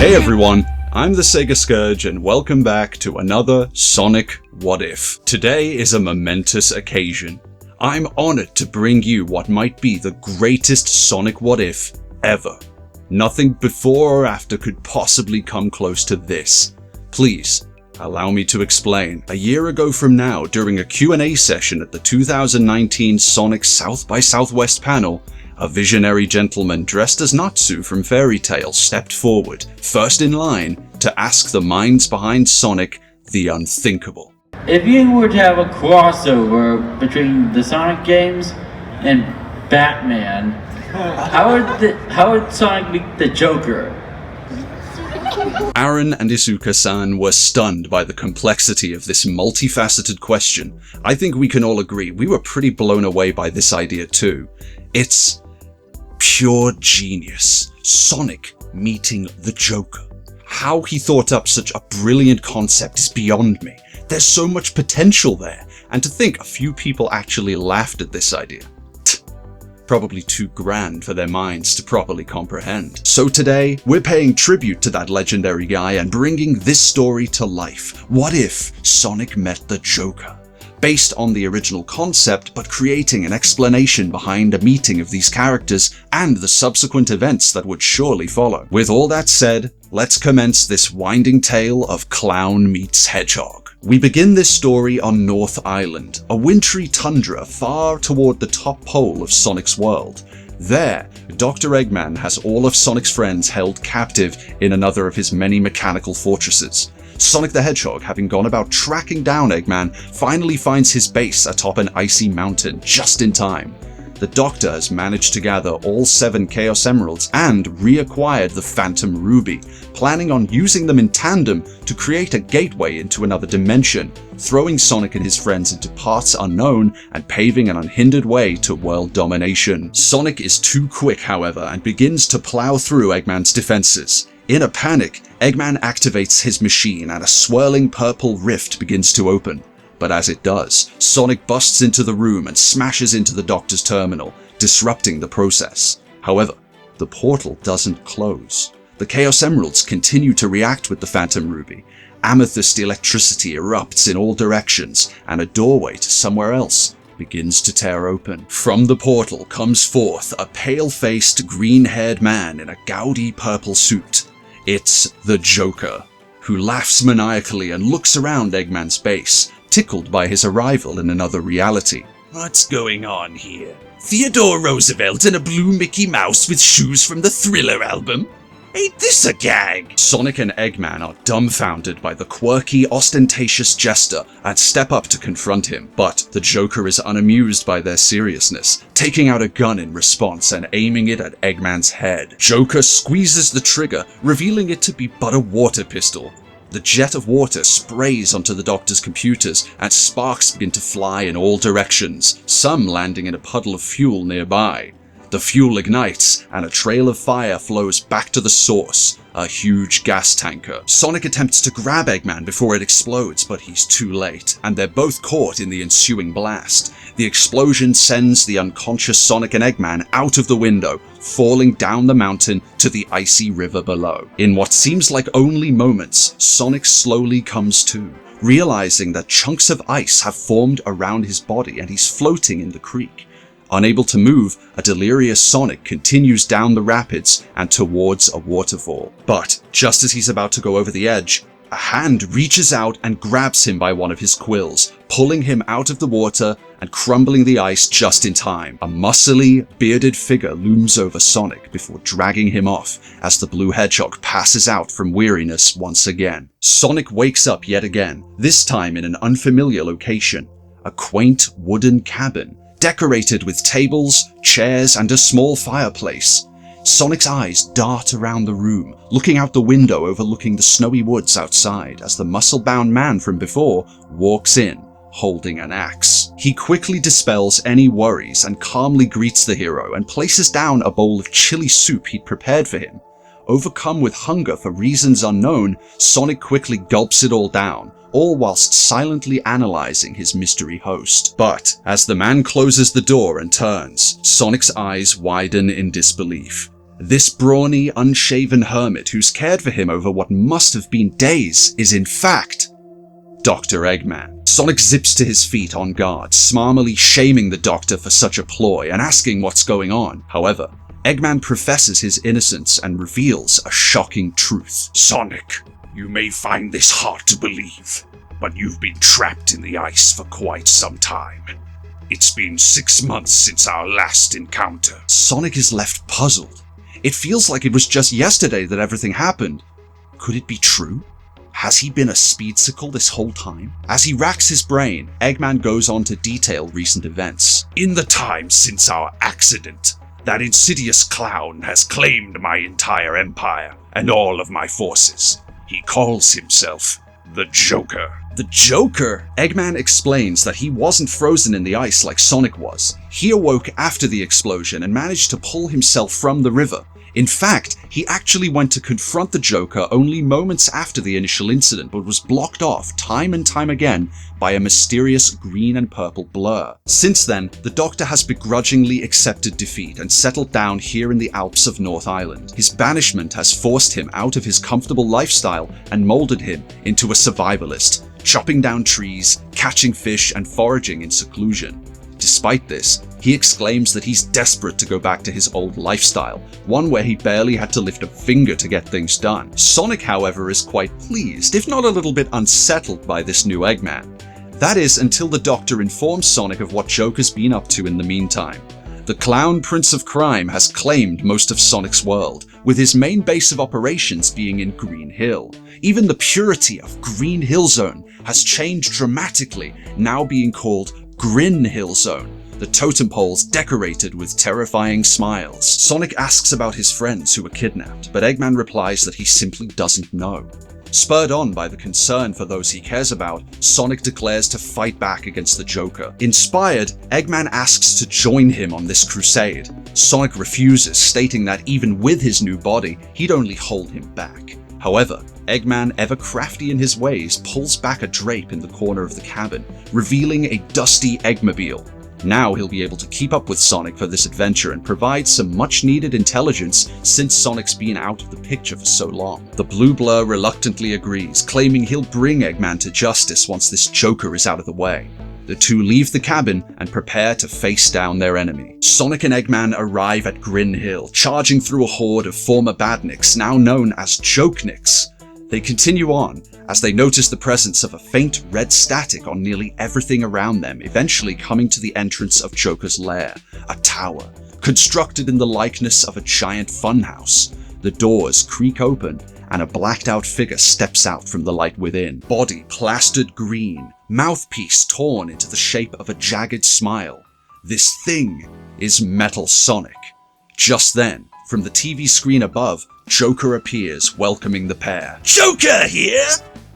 Hey everyone, I'm the Sega Scourge and welcome back to another Sonic What If. Today is a momentous occasion. I'm honored to bring you what might be the greatest Sonic What If ever. Nothing before or after could possibly come close to this. Please, allow me to explain. A year ago from now, during a Q&A session at the 2019 Sonic South by Southwest panel, a visionary gentleman dressed as Natsu from Fairy Tail stepped forward, first in line, to ask the minds behind Sonic the unthinkable. If you were to have a crossover between the Sonic games and Batman, how would Sonic be the Joker? Aaron and Isuka-san were stunned by the complexity of this multifaceted question. I think we can all agree we were pretty blown away by this idea too. It's pure genius. Sonic meeting the Joker. How he thought up such a brilliant concept is beyond me. There's so much potential there, and to think a few people actually laughed at this idea. Probably too grand for their minds to properly comprehend. So today, we're paying tribute to that legendary guy and bringing this story to life. What if Sonic met the Joker? Based on the original concept, but creating an explanation behind a meeting of these characters and the subsequent events that would surely follow. With all that said, let's commence this winding tale of Clown meets Hedgehog. We begin this story on North Island, a wintry tundra far toward the top pole of Sonic's world. There, Dr. Eggman has all of Sonic's friends held captive in another of his many mechanical fortresses. Sonic the Hedgehog, having gone about tracking down Eggman, finally finds his base atop an icy mountain just in time. The Doctor has managed to gather all 7 Chaos Emeralds and reacquired the Phantom Ruby, planning on using them in tandem to create a gateway into another dimension, throwing Sonic and his friends into parts unknown and paving an unhindered way to world domination. Sonic is too quick, however, and begins to plow through Eggman's defenses. In a panic, Eggman activates his machine and a swirling purple rift begins to open. But as it does, Sonic busts into the room and smashes into the Doctor's terminal, disrupting the process. However, the portal doesn't close. The Chaos Emeralds continue to react with the Phantom Ruby. Amethyst electricity erupts in all directions, and a doorway to somewhere else begins to tear open. From the portal comes forth a pale-faced, green-haired man in a gaudy purple suit. It's the Joker, who laughs maniacally and looks around Eggman's base, tickled by his arrival in another reality. What's going on here? Theodore Roosevelt and a blue Mickey Mouse with shoes from the Thriller album? Ain't this a gag? Sonic and Eggman are dumbfounded by the quirky, ostentatious jester and step up to confront him, but the Joker is unamused by their seriousness, taking out a gun in response and aiming it at Eggman's head. Joker squeezes the trigger, revealing it to be but a water pistol. The jet of water sprays onto the Doctor's computers and sparks begin to fly in all directions, some landing in a puddle of fuel nearby. The fuel ignites, and a trail of fire flows back to the source, a huge gas tanker. Sonic attempts to grab Eggman before it explodes, but he's too late, and they're both caught in the ensuing blast. The explosion sends the unconscious Sonic and Eggman out of the window, falling down the mountain to the icy river below. In what seems like only moments, Sonic slowly comes to, realizing that chunks of ice have formed around his body and he's floating in the creek. Unable to move, a delirious Sonic continues down the rapids and towards a waterfall. But just as he's about to go over the edge, a hand reaches out and grabs him by one of his quills, pulling him out of the water and crumbling the ice just in time. A muscly, bearded figure looms over Sonic before dragging him off as the blue hedgehog passes out from weariness once again. Sonic wakes up yet again, this time in an unfamiliar location, a quaint wooden cabin, decorated with tables, chairs, and a small fireplace. Sonic's eyes dart around the room, looking out the window overlooking the snowy woods outside as the muscle-bound man from before walks in, holding an axe. He quickly dispels any worries and calmly greets the hero and places down a bowl of chili soup he'd prepared for him. Overcome with hunger for reasons unknown, Sonic quickly gulps it all down, all whilst silently analyzing his mystery host. But as the man closes the door and turns, Sonic's eyes widen in disbelief. This brawny, unshaven hermit who's cared for him over what must have been days is in fact Dr. Eggman. Sonic zips to his feet on guard, smarmily shaming the doctor for such a ploy and asking what's going on. However, Eggman professes his innocence and reveals a shocking truth. Sonic, you may find this hard to believe, but you've been trapped in the ice for quite some time. It's been 6 months since our last encounter. Sonic is left puzzled. It feels like it was just yesterday that everything happened. Could it be true? Has he been a speedsicle this whole time? As he racks his brain, Eggman goes on to detail recent events. In the time since our accident, that insidious clown has claimed my entire empire and all of my forces. He calls himself the Joker. The Joker? Eggman explains that he wasn't frozen in the ice like Sonic was. He awoke after the explosion and managed to pull himself from the river. In fact, he actually went to confront the Joker only moments after the initial incident, but was blocked off time and time again by a mysterious green and purple blur. Since then, the Doctor has begrudgingly accepted defeat and settled down here in the Alps of North Island. His banishment has forced him out of his comfortable lifestyle and molded him into a survivalist, chopping down trees, catching fish, and foraging in seclusion. Despite this, he exclaims that he's desperate to go back to his old lifestyle, one where he barely had to lift a finger to get things done. Sonic, however, is quite pleased, if not a little bit unsettled by this new Eggman. That is, until the Doctor informs Sonic of what Joker's been up to in the meantime. The Clown Prince of Crime has claimed most of Sonic's world, with his main base of operations being in Green Hill. Even the purity of Green Hill Zone has changed dramatically, now being called Grin Hill Zone, the totem poles decorated with terrifying smiles. Sonic asks about his friends who were kidnapped, but Eggman replies that he simply doesn't know. Spurred on by the concern for those he cares about, Sonic declares to fight back against the Joker. Inspired, Eggman asks to join him on this crusade. Sonic refuses, stating that even with his new body, he'd only hold him back. However, Eggman, ever crafty in his ways, pulls back a drape in the corner of the cabin, revealing a dusty Eggmobile. Now he'll be able to keep up with Sonic for this adventure and provide some much-needed intelligence since Sonic's been out of the picture for so long. The Blue Blur reluctantly agrees, claiming he'll bring Eggman to justice once this Joker is out of the way. The two leave the cabin and prepare to face down their enemy. Sonic and Eggman arrive at Grin Hill, charging through a horde of former badniks, now known as Jokeniks. They continue on, as they notice the presence of a faint red static on nearly everything around them, eventually coming to the entrance of Joker's lair, a tower, constructed in the likeness of a giant funhouse. The doors creak open, and a blacked-out figure steps out from the light within. Body plastered green, mouthpiece torn into the shape of a jagged smile. This thing is Metal Sonic. Just then, from the TV screen above, Joker appears, welcoming the pair. Joker here?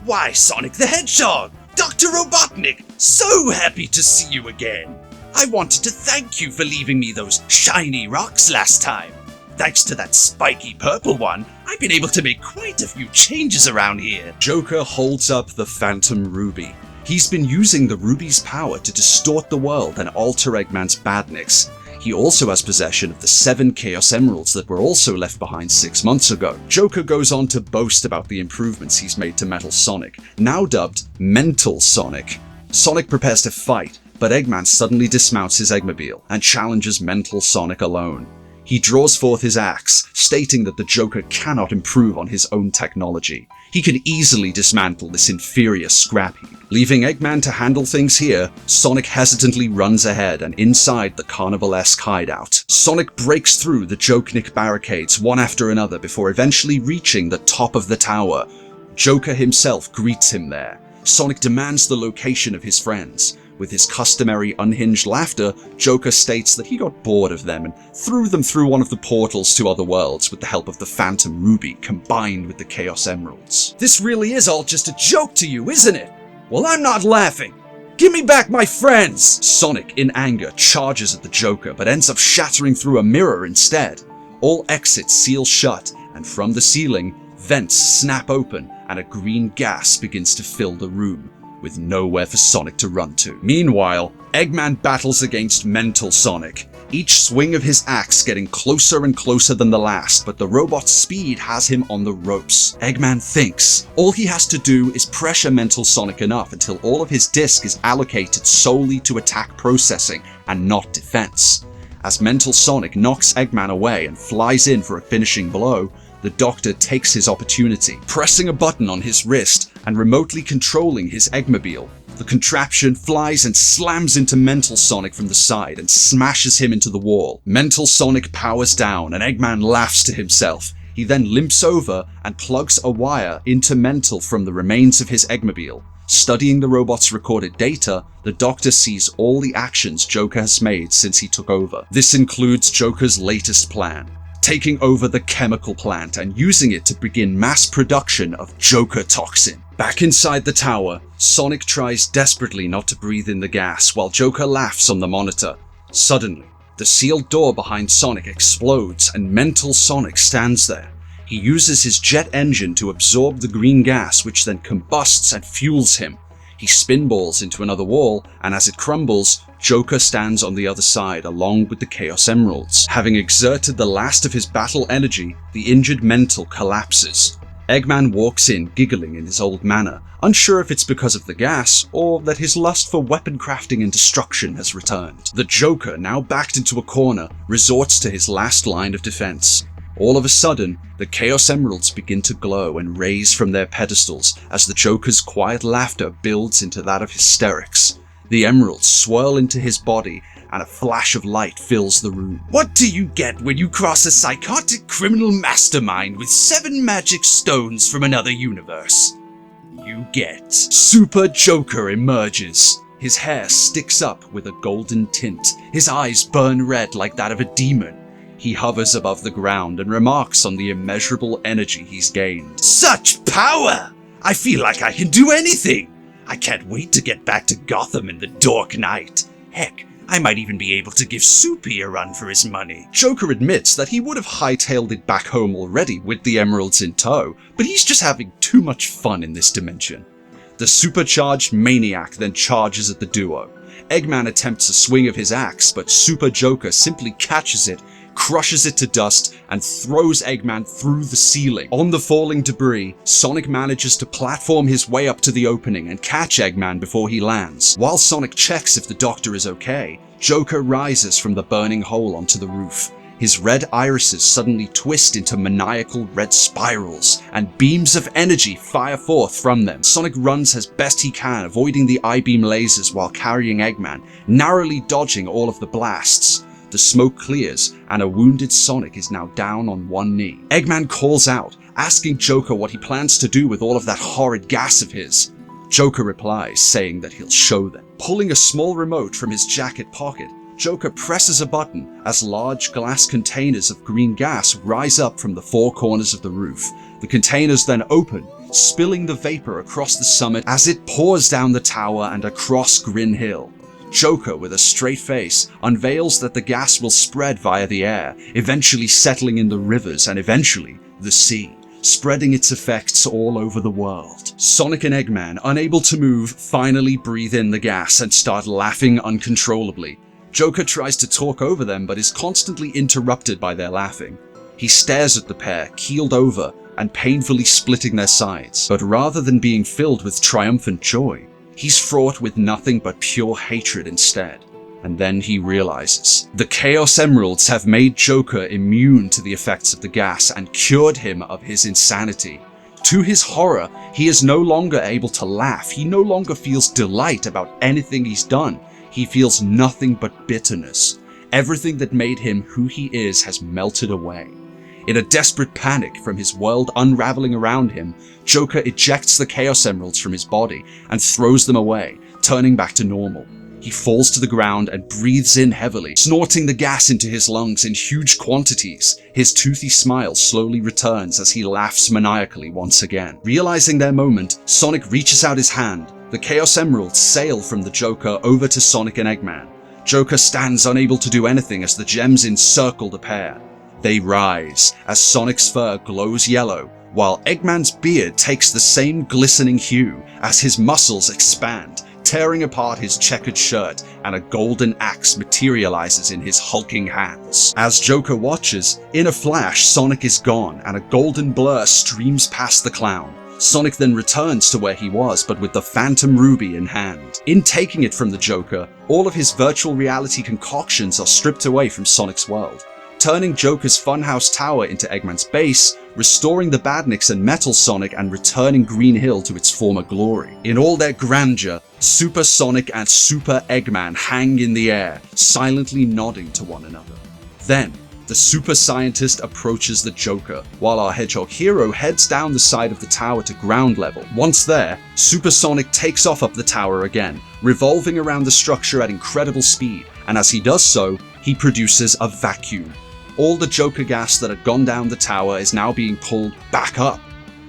Why, Sonic the Hedgehog! Dr. Robotnik! So happy to see you again! I wanted to thank you for leaving me those shiny rocks last time. Thanks to that spiky purple one, I've been able to make quite a few changes around here. Joker holds up the Phantom Ruby. He's been using the Ruby's power to distort the world and alter Eggman's badniks. He also has possession of the 7 Chaos Emeralds that were also left behind 6 months ago. Joker goes on to boast about the improvements he's made to Metal Sonic, now dubbed Mental Sonic. Sonic prepares to fight, but Eggman suddenly dismounts his Eggmobile and challenges Mental Sonic alone. He draws forth his axe, stating that the Joker cannot improve on his own technology. He can easily dismantle this inferior scrap heap. Leaving Eggman to handle things here, Sonic hesitantly runs ahead and inside the carnival-esque hideout. Sonic breaks through the Jokenik barricades one after another before eventually reaching the top of the tower. Joker himself greets him there. Sonic demands the location of his friends. With his customary unhinged laughter, Joker states that he got bored of them and threw them through one of the portals to other worlds with the help of the Phantom Ruby combined with the Chaos Emeralds. This really is all just a joke to you, isn't it? Well, I'm not laughing. Give me back my friends! Sonic, in anger, charges at the Joker but ends up shattering through a mirror instead. All exits seal shut, and from the ceiling, vents snap open and a green gas begins to fill the room, with nowhere for Sonic to run to. Meanwhile, Eggman battles against Mental Sonic. each swing of his axe getting closer and closer than the last, but the robot's speed has him on the ropes. Eggman thinks. All he has to do is pressure Mental Sonic enough until all of his disc is allocated solely to attack processing and not defense. As Mental Sonic knocks Eggman away and flies in for a finishing blow, the Doctor takes his opportunity, pressing a button on his wrist and remotely controlling his Eggmobile. The contraption flies and slams into Mental Sonic from the side and smashes him into the wall. Mental Sonic powers down and Eggman laughs to himself. He then limps over and plugs a wire into Mental from the remains of his Eggmobile. Studying the robot's recorded data, the Doctor sees all the actions Joker has made since he took over. This includes Joker's latest plan, taking over the chemical plant and using it to begin mass production of Joker toxin. Back inside the tower, Sonic tries desperately not to breathe in the gas while Joker laughs on the monitor. Suddenly, the sealed door behind Sonic explodes and Mental Sonic stands there. He uses his jet engine to absorb the green gas, which then combusts and fuels him. He spinballs into another wall, and as it crumbles, Joker stands on the other side along with the Chaos Emeralds. Having exerted the last of his battle energy, the injured Mental collapses. Eggman walks in giggling in his old manner, unsure if it's because of the gas or that his lust for weapon crafting and destruction has returned. The Joker, now backed into a corner, resorts to his last line of defense. All of a sudden, the Chaos Emeralds begin to glow and raise from their pedestals as the Joker's quiet laughter builds into that of hysterics. The emeralds swirl into his body and a flash of light fills the room. What do you get when you cross a psychotic criminal mastermind with 7 magic stones from another universe? You get Super Joker emerges. His hair sticks up with a golden tint. His eyes burn red like that of a demon. He hovers above the ground and remarks on the immeasurable energy he's gained. Such power! I feel like I can do anything! I can't wait to get back to Gotham in the Dark Knight. Heck, I might even be able to give Soupy a run for his money. Joker admits that he would have hightailed it back home already with the emeralds in tow, but he's just having too much fun in this dimension. The supercharged maniac then charges at the duo. Eggman attempts a swing of his axe, but Super Joker simply catches it, crushes it to dust, and throws Eggman through the ceiling. On the falling debris, Sonic manages to platform his way up to the opening and catch Eggman before he lands. While Sonic checks if the Doctor is okay, Joker rises from the burning hole onto the roof. His red irises suddenly twist into maniacal red spirals, and beams of energy fire forth from them. Sonic runs as best he can, avoiding the I-beam lasers while carrying Eggman, narrowly dodging all of the blasts. The smoke clears, and a wounded Sonic is now down on one knee. Eggman calls out, asking Joker what he plans to do with all of that horrid gas of his. Joker replies, saying that he'll show them. Pulling a small remote from his jacket pocket, Joker presses a button as large glass containers of green gas rise up from the 4 corners of the roof. The containers then open, spilling the vapor across the summit as it pours down the tower and across Grin Hill. Joker, with a straight face, unveils that the gas will spread via the air, eventually settling in the rivers and eventually the sea, spreading its effects all over the world. Sonic and Eggman, unable to move, finally breathe in the gas and start laughing uncontrollably. Joker tries to talk over them but is constantly interrupted by their laughing. He stares at the pair, keeled over and painfully splitting their sides, but rather than being filled with triumphant joy, he's fraught with nothing but pure hatred instead. And then he realizes. The Chaos Emeralds have made Joker immune to the effects of the gas and cured him of his insanity. To his horror, he is no longer able to laugh. He no longer feels delight about anything he's done. He feels nothing but bitterness. Everything that made him who he is has melted away. In a desperate panic from his world unraveling around him, Joker ejects the Chaos Emeralds from his body and throws them away, turning back to normal. He falls to the ground and breathes in heavily, snorting the gas into his lungs in huge quantities. His toothy smile slowly returns as he laughs maniacally once again. Realizing their moment, Sonic reaches out his hand. The Chaos Emeralds sail from the Joker over to Sonic and Eggman. Joker stands unable to do anything as the gems encircle the pair. They rise as Sonic's fur glows yellow, while Eggman's beard takes the same glistening hue as his muscles expand, tearing apart his checkered shirt, and a golden axe materializes in his hulking hands. As Joker watches, in a flash, Sonic is gone, and a golden blur streams past the clown. Sonic then returns to where he was, but with the Phantom Ruby in hand. In taking it from the Joker, all of his virtual reality concoctions are stripped away from Sonic's world, turning Joker's Funhouse Tower into Eggman's base, restoring the Badniks and Metal Sonic, and returning Green Hill to its former glory. In all their grandeur, Super Sonic and Super Eggman hang in the air, silently nodding to one another. Then, the super scientist approaches the Joker, while our Hedgehog hero heads down the side of the tower to ground level. Once there, Super Sonic takes off up the tower again, revolving around the structure at incredible speed, and as he does so, he produces a vacuum. All the Joker gas that had gone down the tower is now being pulled back up.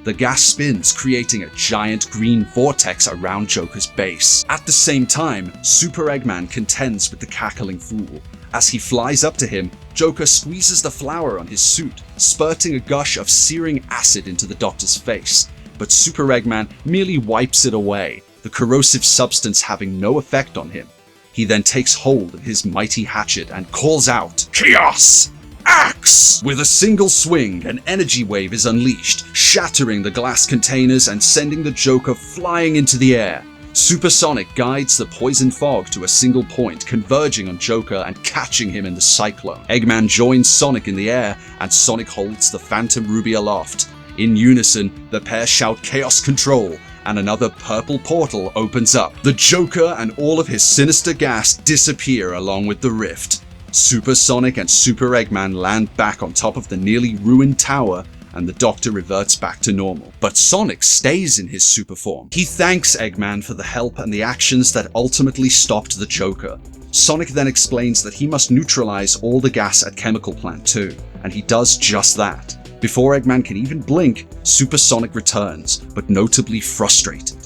The gas spins, creating a giant green vortex around Joker's base. At the same time, Super Eggman contends with the cackling fool. As he flies up to him, Joker squeezes the flower on his suit, spurting a gush of searing acid into the Doctor's face. But Super Eggman merely wipes it away, the corrosive substance having no effect on him. He then takes hold of his mighty hatchet and calls out, "Chaos! Axe!" With a single swing, an energy wave is unleashed, shattering the glass containers and sending the Joker flying into the air. Super Sonic guides the poison fog to a single point, converging on Joker and catching him in the cyclone. Eggman joins Sonic in the air, and Sonic holds the Phantom Ruby aloft. In unison, the pair shout Chaos Control, and another purple portal opens up. The Joker and all of his sinister gas disappear along with the rift. Super Sonic and Super Eggman land back on top of the nearly ruined tower, and the Doctor reverts back to normal. But Sonic stays in his super form. He thanks Eggman for the help and the actions that ultimately stopped the Joker. Sonic then explains that he must neutralize all the gas at Chemical Plant 2, and he does just that. Before Eggman can even blink, Super Sonic returns, but notably frustrated.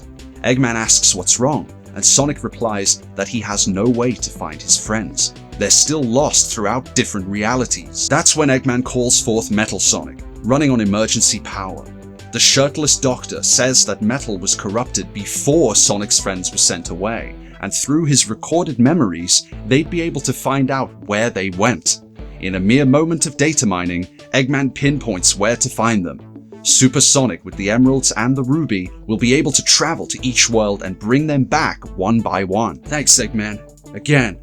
Eggman asks what's wrong, and Sonic replies that he has no way to find his friends. They're still lost throughout different realities. That's when Eggman calls forth Metal Sonic, running on emergency power. The shirtless Doctor says that Metal was corrupted before Sonic's friends were sent away, and through his recorded memories, they'd be able to find out where they went. In a mere moment of data mining, Eggman pinpoints where to find them. Super Sonic, with the emeralds and the ruby, will be able to travel to each world and bring them back one by one. Thanks, Eggman. Again.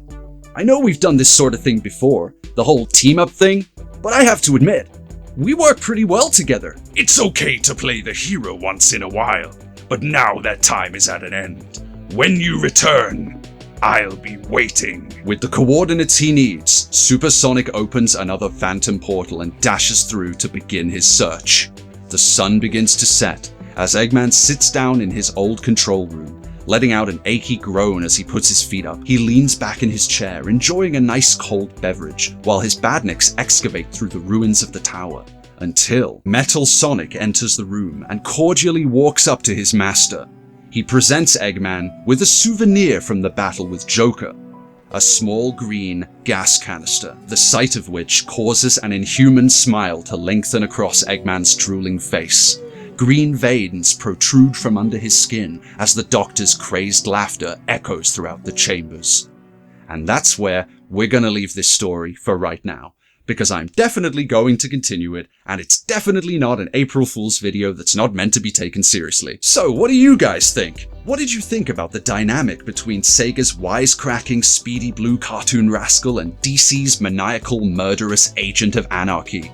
I know we've done this sort of thing before, the whole team-up thing, but I have to admit, we work pretty well together. It's okay to play the hero once in a while, but now that time is at an end. When you return, I'll be waiting. With the coordinates he needs, Super Sonic opens another phantom portal and dashes through to begin his search. The sun begins to set as Eggman sits down in his old control room, letting out an achy groan as he puts his feet up. He leans back in his chair, enjoying a nice cold beverage, while his badniks excavate through the ruins of the tower, until Metal Sonic enters the room and cordially walks up to his master. He presents Eggman with a souvenir from the battle with Joker, a small green gas canister, the sight of which causes an inhuman smile to lengthen across Eggman's drooling face. Green veins protrude from under his skin as the Doctor's crazed laughter echoes throughout the chambers. And that's where we're gonna leave this story for right now, because I'm definitely going to continue it, and it's definitely not an April Fool's video that's not meant to be taken seriously. So what do you guys think? What did you think about the dynamic between Sega's wisecracking speedy blue cartoon rascal and DC's maniacal murderous agent of anarchy?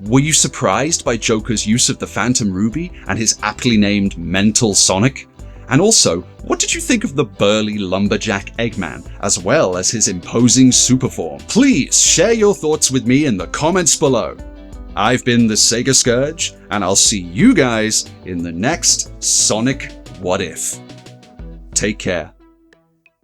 Were you surprised by Joker's use of the Phantom Ruby and his aptly named Mental Sonic? And also, what did you think of the burly lumberjack Eggman, as well as his imposing superform? Please share your thoughts with me in the comments below. I've been the Sega Scourge, and I'll see you guys in the next Sonic What If. Take care.